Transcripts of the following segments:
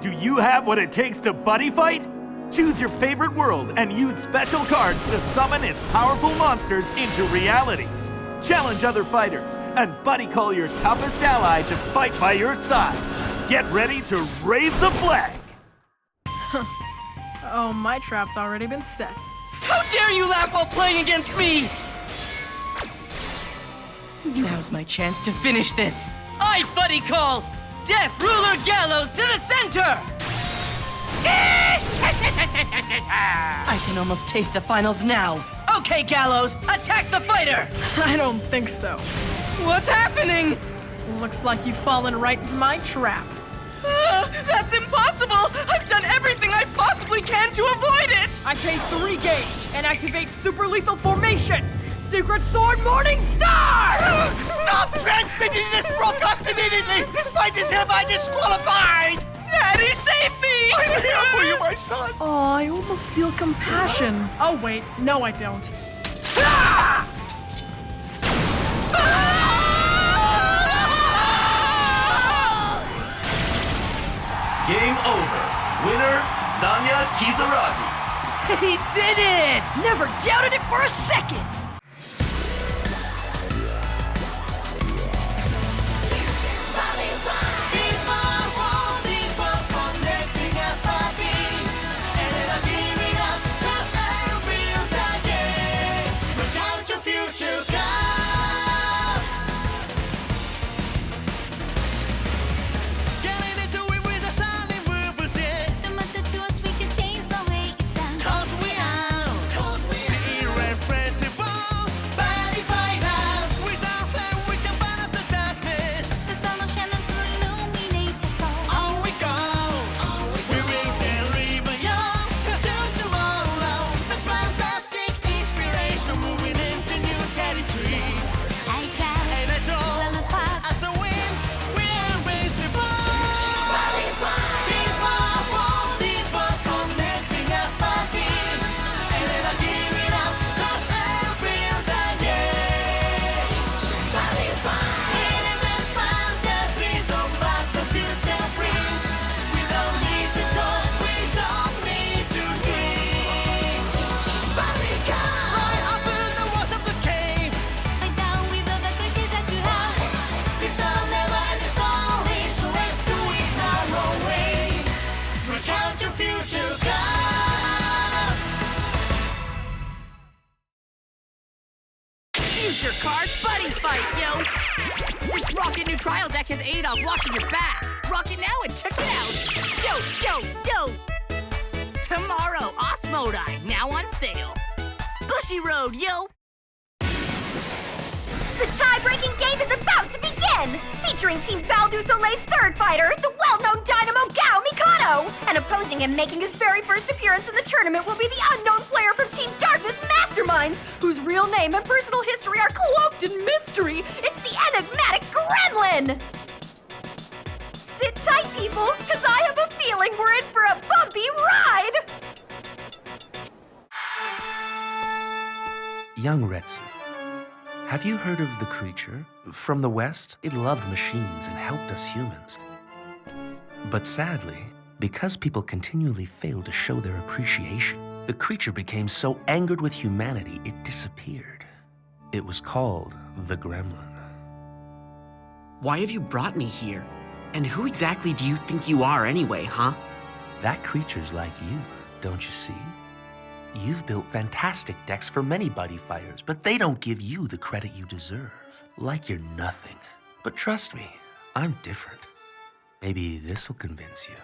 Do you have what it takes to buddy fight? Choose your favorite world and use special cards to summon its powerful monsters into reality. Challenge other fighters and buddy call your toughest ally to fight by your side. Get ready to raise the flag! Oh, my trap's already been set. How dare you laugh while playing against me! Now's my chance to finish this. I buddy call Death Ruler Gallows to the center! I can almost taste the finals now. Okay, Gallows, attack the fighter! I don't think so. What's happening? Looks like you've fallen right into my trap. That's impossible! I've done everything I possibly can to avoid it! I pay 3 gauge and activate super lethal formation. Secret Sword Morning Star! Stop transmitting this broadcast immediately! This fight is hereby disqualified! Daddy, save me! I'm here for you, my son! Oh, I almost feel compassion. Oh, wait. No, I don't. Game over. Winner, Danya Kizaragi. He did it! Never doubted it for a second! Future Card Buddyfight, yo! This rockin' new trial deck has aid off watching your back. Rock it now and check it out. Yo! Tomorrow, Osmodai, now on sale. Bushiroad, yo! The tie-breaking game is about to begin! Featuring Team Baldu Soleil's third fighter, the well-known Dynamo Gao Mikado! And opposing him making his very first appearance in the tournament will be the unknown player from Team Darkness Masterminds, whose real name and personal history are cloaked in mystery! It's the enigmatic Gremlin! Sit tight, people, because I have a feeling we're in for a bumpy ride! Young Retsu, have you heard of the creature? From the West, it loved machines and helped us humans. But sadly, because people continually fail to show their appreciation, the creature became so angered with humanity, it disappeared. It was called the Gremlin. Why have you brought me here? And who exactly do you think you are anyway, huh? That creature's like you, don't you see? You've built fantastic decks for many buddy fighters, but they don't give you the credit you deserve. Like you're nothing. But trust me, I'm different. Maybe this'll convince you.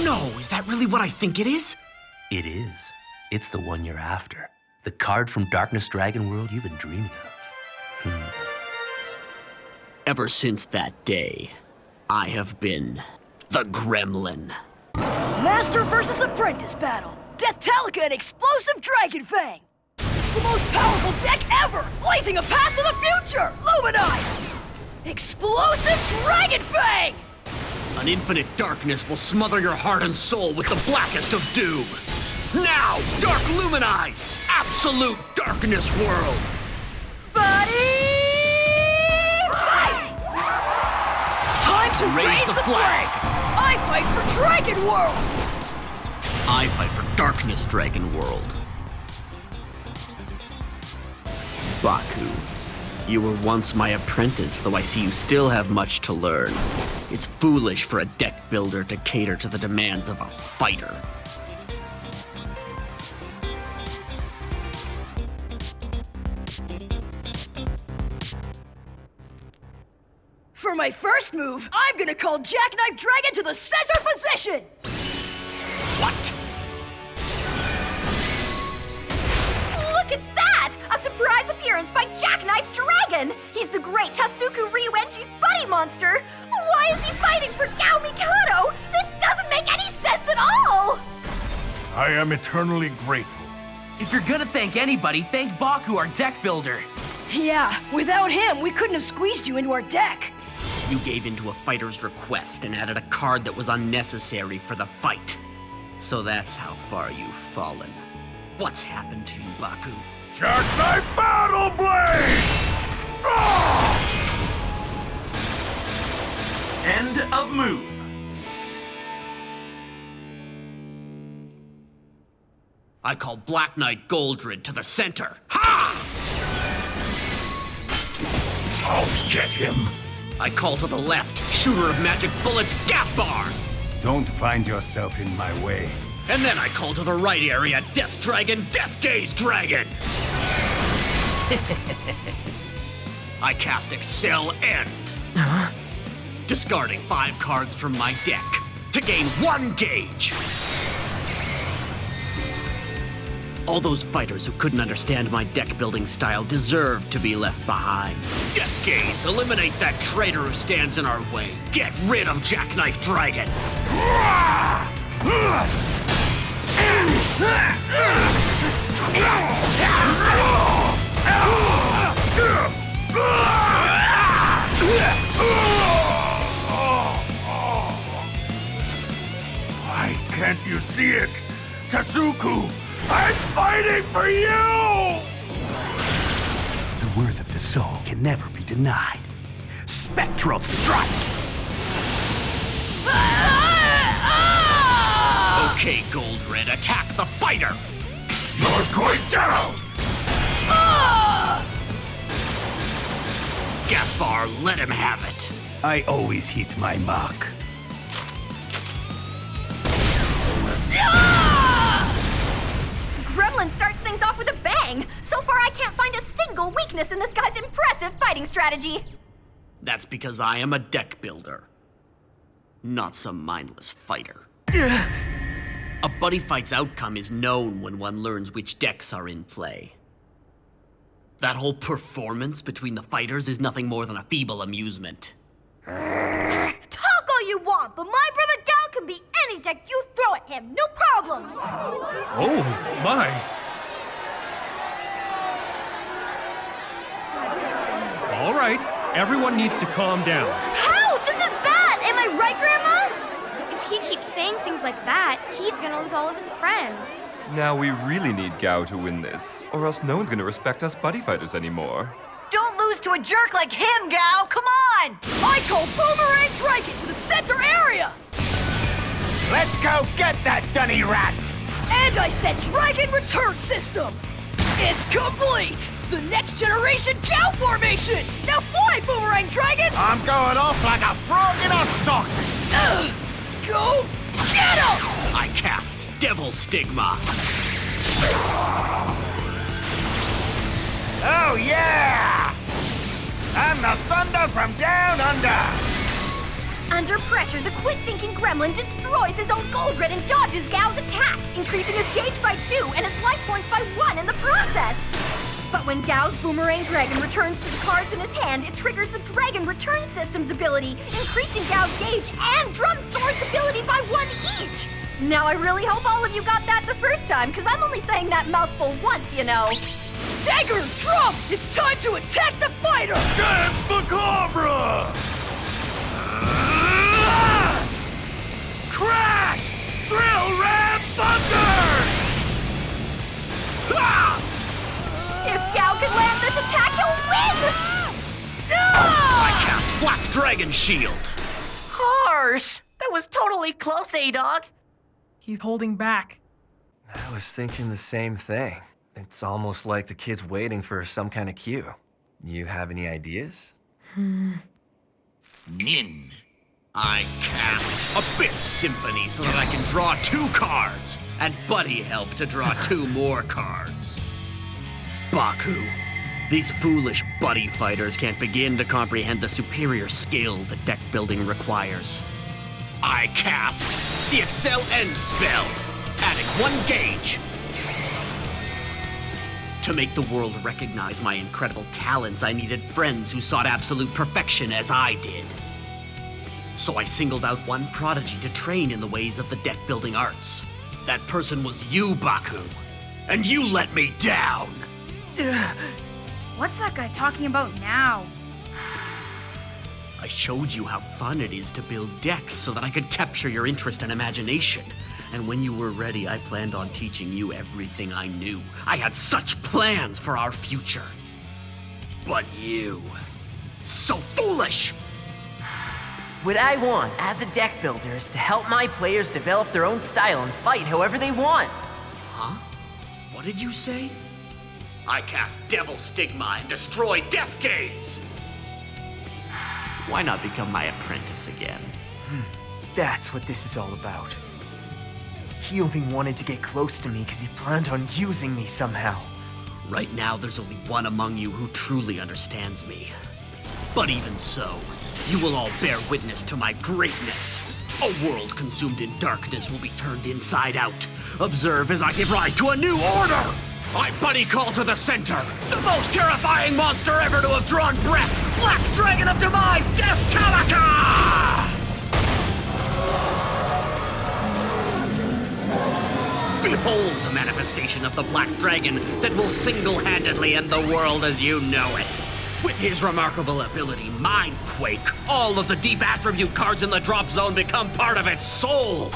No, is that really what I think it is? It is. It's the one you're after. The card from Darkness Dragon World you've been dreaming of. Ever since that day, I have been the Gremlin. Master versus apprentice battle. Death Tallica and Explosive Dragon Fang! The most powerful deck ever! Blazing a path to the future! Luminize! Explosive Dragon Fang! An infinite darkness will smother your heart and soul with the blackest of doom. Now, Dark Luminize! Absolute Darkness World! Buddy fight! Time to raise the flag! I I fight for Dragon World! I fight for Darkness Dragon World. Baku, you were once my apprentice, though I see you still have much to learn. It's foolish for a deck builder to cater to the demands of a fighter. For my first move, I'm gonna call Jackknife Dragon to the center position! What? Look at that! A surprise appearance by Jackknife Dragon! He's the great Tasuku Ryuenji's buddy monster! Why is he fighting for Gao Mikado? This doesn't make any sense at all! I am eternally grateful. If you're gonna thank anybody, thank Baku, our deck builder. Yeah, without him, we couldn't have squeezed you into our deck. You gave in to a fighter's request and added a card that was unnecessary for the fight. So that's how far you've fallen. What's happened to you, Baku? Jackknife Battle Blade! End of move. I call Black Knight Goldred to the center. Ha! I'll get him. I call to the left, shooter of magic bullets, Gaspar! Don't find yourself in my way. And then I call to the right area, Death Dragon, Death Gaze Dragon! I cast Excel End. Discarding 5 cards from my deck to gain 1 gauge. All those fighters who couldn't understand my deck building style deserve to be left behind. Death Gaze, eliminate that traitor who stands in our way. Get rid of Jackknife Dragon. Why can't you see it? Tasuku, I'm fighting for you! The worth of the soul can never be denied. Spectral Strike! Okay, Goldred, attack the fighter! You're going down! Gaspar, let him have it. I always hit my mark. Gremlin starts things off with a bang! So far, I can't find a single weakness in this guy's impressive fighting strategy. That's because I am a deck builder, not some mindless fighter. A buddy fight's outcome is known when one learns which decks are in play. That whole performance between the fighters is nothing more than a feeble amusement. Talk all you want, but my brother Gao can beat any deck you throw at him, no problem! Oh, my. All right, everyone needs to calm down. How? This is bad! Am I right, Grandma? If he keeps saying things like that, he's gonna lose all of his friends. Now we really need Gao to win this, or else no one's gonna respect us buddy fighters anymore. Don't lose to a jerk like him, Gao! Come on! I call Boomerang Dragon to the center area! Let's go get that dunny rat! And I set Dragon Return System! It's complete! The next generation Gao formation! Now fly, Boomerang Dragon! I'm going off like a frog in a sock! Go get him! I cast Devil Stigma. Oh yeah! And the thunder from down under! Under pressure, the quick-thinking Gremlin destroys his own Goldred and dodges Gao's attack, increasing his gauge by 2 and his life points by 1 in the process. But when Gao's Boomerang Dragon returns to the cards in his hand, it triggers the Dragon Return System's ability, increasing Gao's gauge and Drum Sword's ability by 1 each. Now I really hope all of you got that the first time, because I'm only saying that mouthful once, you know. Dagger! Drum! It's time to attack the fighter! Dance Macabre! Crash! Drill Ram Thunder! If Gao can land this attack, he'll win! I cast Black Dragon Shield. Harsh! That was totally close, A-Dog. He's holding back. I was thinking the same thing. It's almost like the kid's waiting for some kind of cue. You have any ideas? Nin. I cast Abyss Symphony so that I can draw 2 cards, and Buddy help to draw 2 more cards. Baku. These foolish buddy fighters can't begin to comprehend the superior skill that deck building requires. I cast the Excel End spell, adding 1 gauge. To make the world recognize my incredible talents, I needed friends who sought absolute perfection as I did. So I singled out one prodigy to train in the ways of the deck-building arts. That person was you, Baku. And you let me down! What's that guy talking about now? I showed you how fun it is to build decks so that I could capture your interest and imagination. And when you were ready, I planned on teaching you everything I knew. I had such plans for our future. But you... so foolish! What I want as a deck builder is to help my players develop their own style and fight however they want. Huh? What did you say? I cast Devil Stigma and destroy Death Gaze! Why not become my apprentice again? That's what this is all about. He only wanted to get close to me because he planned on using me somehow. Right now, there's only one among you who truly understands me. But even so, you will all bear witness to my greatness. A world consumed in darkness will be turned inside out. Observe as I give rise to a new order! I buddy call to the center, the most terrifying monster ever to have drawn breath! Black Dragon of Demise, Death Tallica! Behold the manifestation of the Black Dragon that will single-handedly end the world as you know it. With his remarkable ability, Mindquake, all of the deep attribute cards in the drop zone become part of its soul.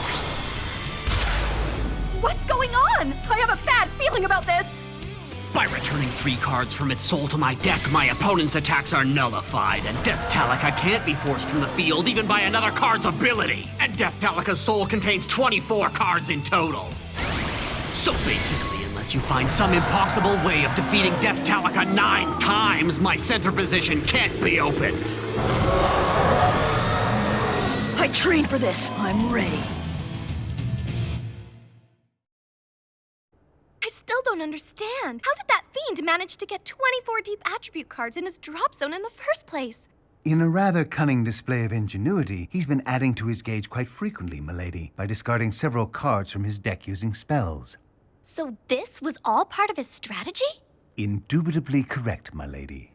What's going on? I have a bad feeling about this. By returning 3 cards from its soul to my deck, my opponent's attacks are nullified, and Death Tallica can't be forced from the field even by another card's ability. And Death Tallica's soul contains 24 cards in total. So basically, unless you find some impossible way of defeating Death Tallica 9 times, my center position can't be opened. I trained for this. I'm ready. I still don't understand. How did that fiend manage to get 24 deep attribute cards in his drop zone in the first place? In a rather cunning display of ingenuity, he's been adding to his gauge quite frequently, milady, by discarding several cards from his deck using spells. So this was all part of his strategy? Indubitably correct, my lady.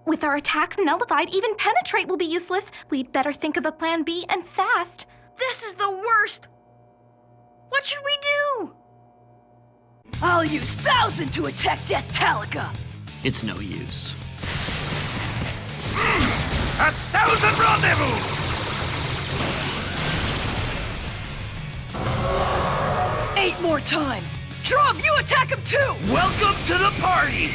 With our attacks nullified, even penetrate will be useless. We'd better think of a plan B and fast. This is the worst! What should we do? I'll use 1,000 to attack Death Tallica! It's no use. 1,000 rendezvous! Eight more times! Drum, you attack him too! Welcome to the party!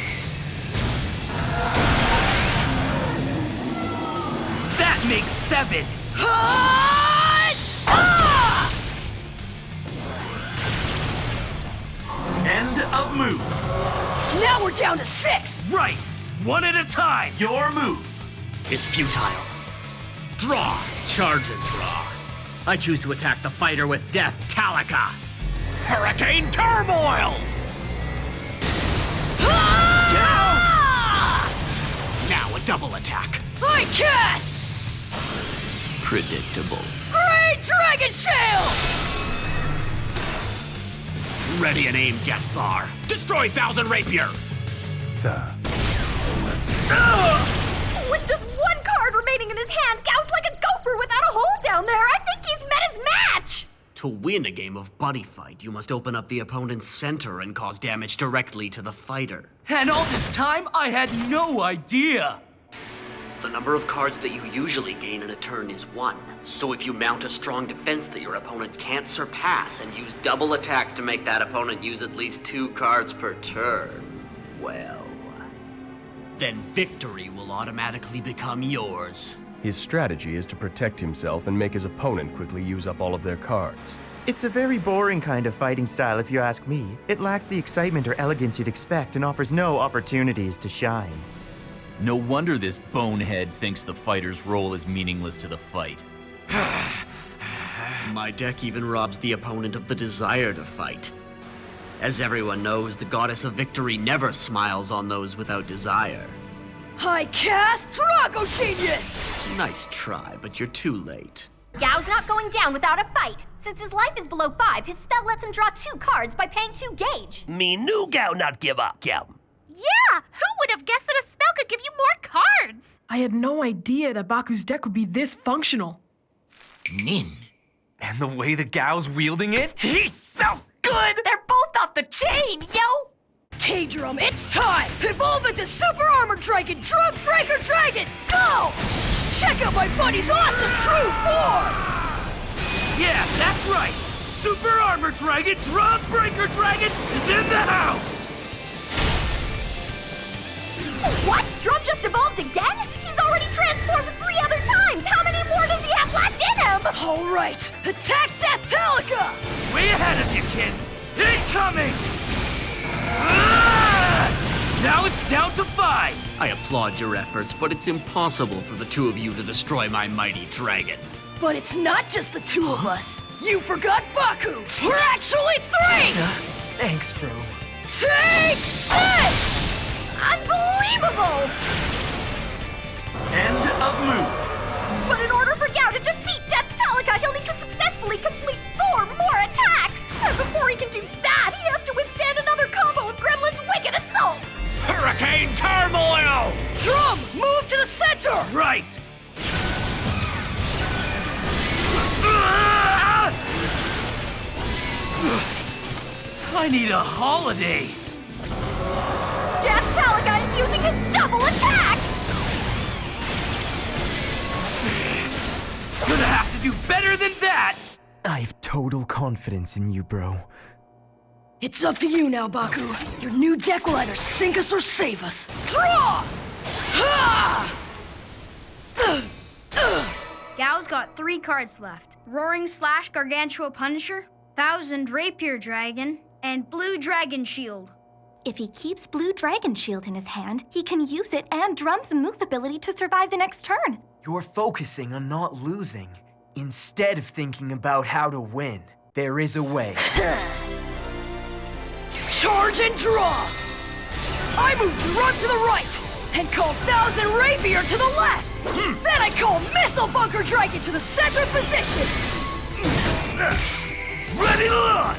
That makes 7. End of move. Now we're down to 6! Right! One at a time, your move. It's futile. Draw, charge and draw. I choose to attack the fighter with Death Tallica. Hurricane Turmoil! Now a double attack. I cast! Predictable. Great Dragon Shell! Ready and aim, Gaspar. Destroy 1,000 Rapier! Sir. With just 1 card remaining in his hand, Gao's like a gopher without a hole down there. I think he's met his match! To win a game of buddy fight, you must open up the opponent's center and cause damage directly to the fighter. And all this time, I had no idea! The number of cards that you usually gain in a turn is 1. So if you mount a strong defense that your opponent can't surpass and use double attacks to make that opponent use at least 2 cards per turn, well... then victory will automatically become yours. His strategy is to protect himself and make his opponent quickly use up all of their cards. It's a very boring kind of fighting style if you ask me. It lacks the excitement or elegance you'd expect and offers no opportunities to shine. No wonder this bonehead thinks the fighter's role is meaningless to the fight. My deck even robs the opponent of the desire to fight. As everyone knows, the goddess of victory never smiles on those without desire. I cast Drago Genius! Nice try, but you're too late. Gao's not going down without a fight. Since his life is below 5, his spell lets him draw 2 cards by paying 2 gauge. Me knew Gao not give up, Gao. Yeah! Who would have guessed that a spell could give you more cards? I had no idea that Baku's deck would be this functional. Nin. And the way the Gao's wielding it? He's so good! They're both off the chain, yo! K-Drum, it's time! Evolve into Super Armor Dragon Drum Breaker Dragon! Go! Check out my buddy's awesome true form! Yeah, that's right! Super Armor Dragon Drum Breaker Dragon is in the house! What? Drum just evolved again? He's already transformed 3 other times! How many more does he have left in him? All right, attack that Tallica! Way ahead of you, kid! Incoming! Ah! Now it's down to 5! I applaud your efforts, but it's impossible for the 2 of you to destroy my mighty dragon. But it's not just the 2 of us. You forgot Baku! We're actually 3! Thanks, bro. Take this! Unbelievable! End of move. But in order for Gao to defeat Death Tallica, he'll need to successfully complete 4 more attacks! And before he can do that, he has to withstand another combo of Gremlin's wicked assaults! Hurricane Turmoil! Drum, move to the center! Right! I need a holiday! Death Tallica is using his double attack! Gonna have to do better than that! I've total confidence in you, bro. It's up to you now, Baku. Your new deck will either sink us or save us. Draw! Ha! Gao's got 3 cards left. Roaring Slash Gargantua Punisher, 1000 Rapier Dragon, and Blue Dragon Shield. If he keeps Blue Dragon Shield in his hand, he can use it and Drum's move ability to survive the next turn. You're focusing on not losing, instead of thinking about how to win. There is a way. Charge and draw! I move Drum to the right, and call 1000 Rapier to the left! Then I call Missile Bunker Dragon to the center position! Ready to launch!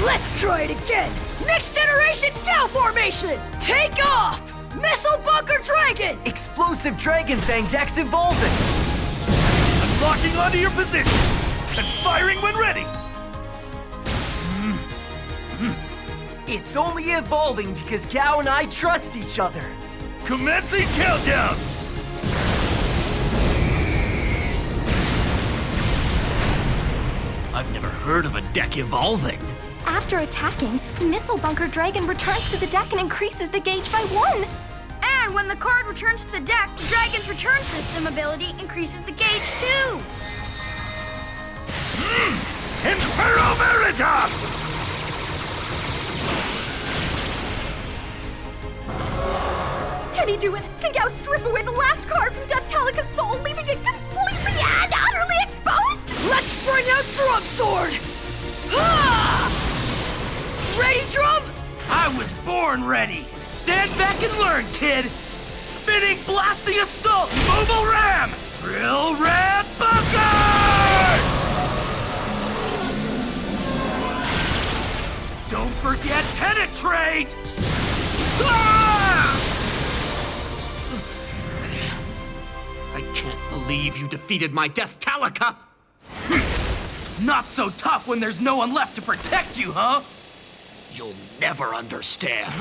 Let's try it again! Next generation Gao formation! Take off! Missile Bunker Dragon! Explosive Dragon Fang deck's evolving! I'm locking onto your position and firing when ready! It's only evolving because Gao and I trust each other! Commencing countdown! I've never heard of a deck evolving. After attacking, Missile Bunker Dragon returns to the deck and increases the gauge by 1. And when the card returns to the deck, the Dragon's Return System ability increases the gauge too. Impero Veritas! Can he do it? Can Gao strip away the last card from Death Tallica's soul, leaving it completely and utterly exposed? Let's bring out Drum Sword! Ah! Ready, Drum? I was born ready! Stand back and learn, kid! Spinning Blasting Assault Mobile Ram! Drill Ram Bunker! Don't forget Penetrate! Ah! I can't believe you defeated my Death Tallica! Not so tough when there's no one left to protect you, huh? You'll never understand.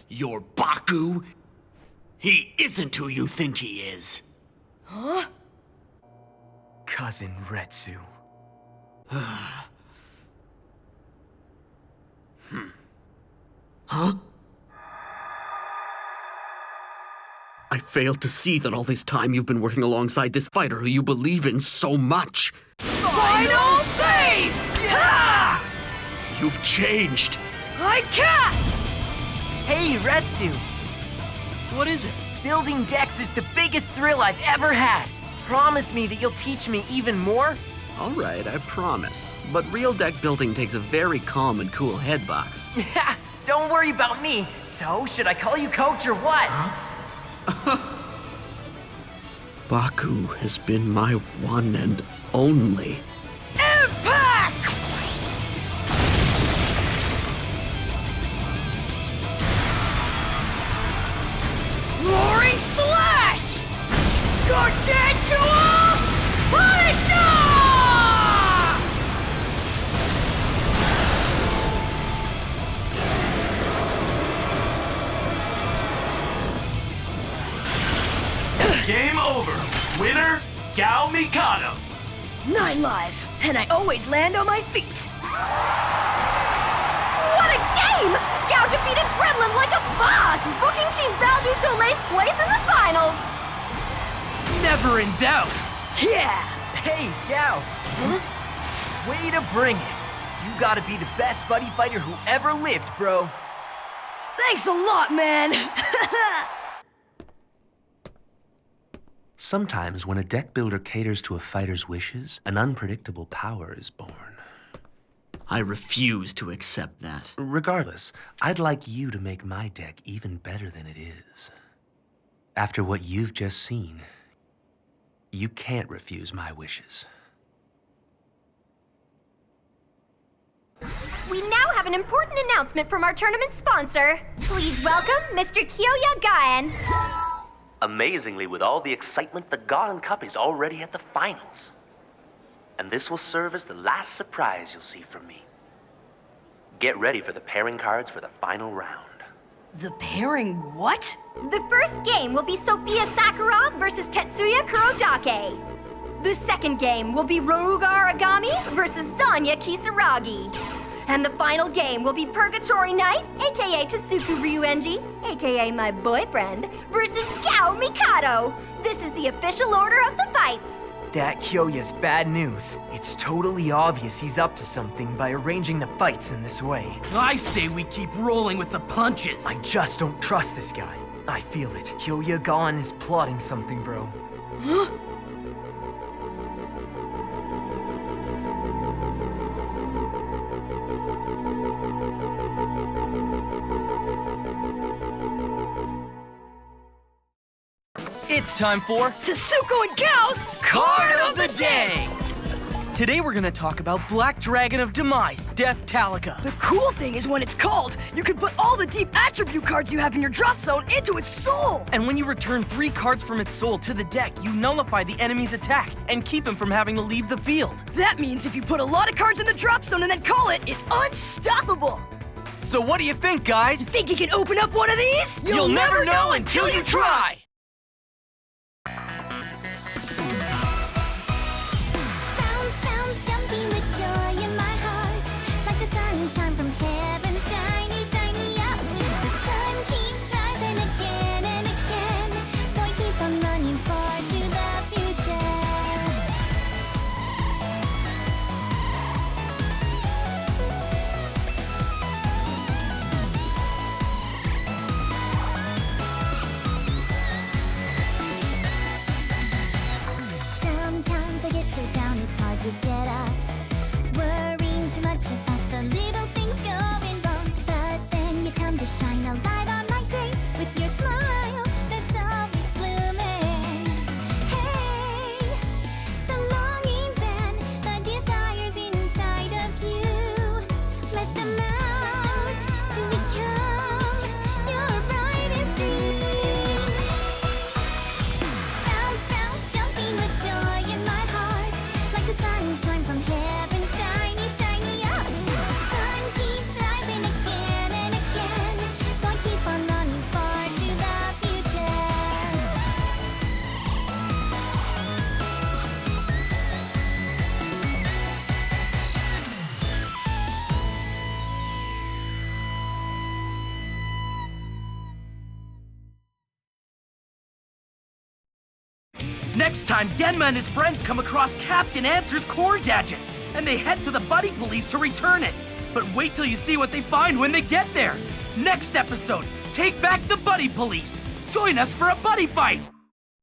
Your Baku, he isn't who you think he is. Huh? Cousin Retsu. Huh? I failed to see that all this time you've been working alongside this fighter who you believe in so much. Final phase! Yeah! You've changed. I cast! Hey, Retsu. What is it? Building decks is the biggest thrill I've ever had. Promise me that you'll teach me even more? All right, I promise. But real deck building takes a very calm and cool head box. Don't worry about me. So, should I call you coach or what? Baku has been my one and only. Impact! Roaring slash! Gargantua Punisher! Game over. Winner, Gao Mikado. 9 lives, and I always land on my feet. What a game! Gao defeated Gremlin like a boss, booking Team Baldu Soleil's place in the finals. Never in doubt. Yeah. Hey, Gao. Way to bring it. You gotta be the best buddy fighter who ever lived, bro. Thanks a lot, man. Sometimes when a deck builder caters to a fighter's wishes, an unpredictable power is born. I refuse to accept that. Regardless, I'd like you to make my deck even better than it is. After what you've just seen, you can't refuse my wishes. We now have an important announcement from our tournament sponsor. Please welcome Mr. Kyoya Gaen. Amazingly, with all the excitement, the Gaon Cup is already at the finals. And this will serve as the last surprise you'll see from me. Get ready for the pairing cards for the final round. The pairing what? The first game will be Sophia Sakura versus Tetsuya Kurodake. The second game will be Ryuga Aragami versus Zanya Kisaragi. And the final game will be Purgatory Knight, aka Tasuku Ryuenji, aka my boyfriend, versus Gao Mikado. This is the official order of the fights. That Kyoya's bad news. It's totally obvious he's up to something by arranging the fights in this way. I say we keep rolling with the punches. I just don't trust this guy. I feel it. Kyoya Gaon is plotting something, bro. Huh? It's time for Tasuku and Gao's Card of the Day! Today we're gonna talk about Black Dragon of Demise, Death Tallica. The cool thing is when it's called, you can put all the deep attribute cards you have in your drop zone into its soul! And when you return 3 cards from its soul to the deck, you nullify the enemy's attack and keep him from having to leave the field. That means if you put a lot of cards in the drop zone and then call it, it's unstoppable! So what do you think, guys? Think you can open up one of these? You'll never know until you try! To get up, worrying too much about the little things going wrong. But then you come to shine a light on my day with your smile that's always blooming. Hey, the longings and the desires inside of you, let them out to become your brightest dream. Bounce, bounce, jumping with joy in my heart. Like the sunshine from heaven, shiny, shiny up. The sun keeps rising again and again, so I keep on running far to the Next time, Genma and his friends come across Captain Answer's core gadget, and they head to the Buddy Police to return it. But wait till you see what they find when they get there. Next episode, take back the Buddy Police. Join us for a buddy fight.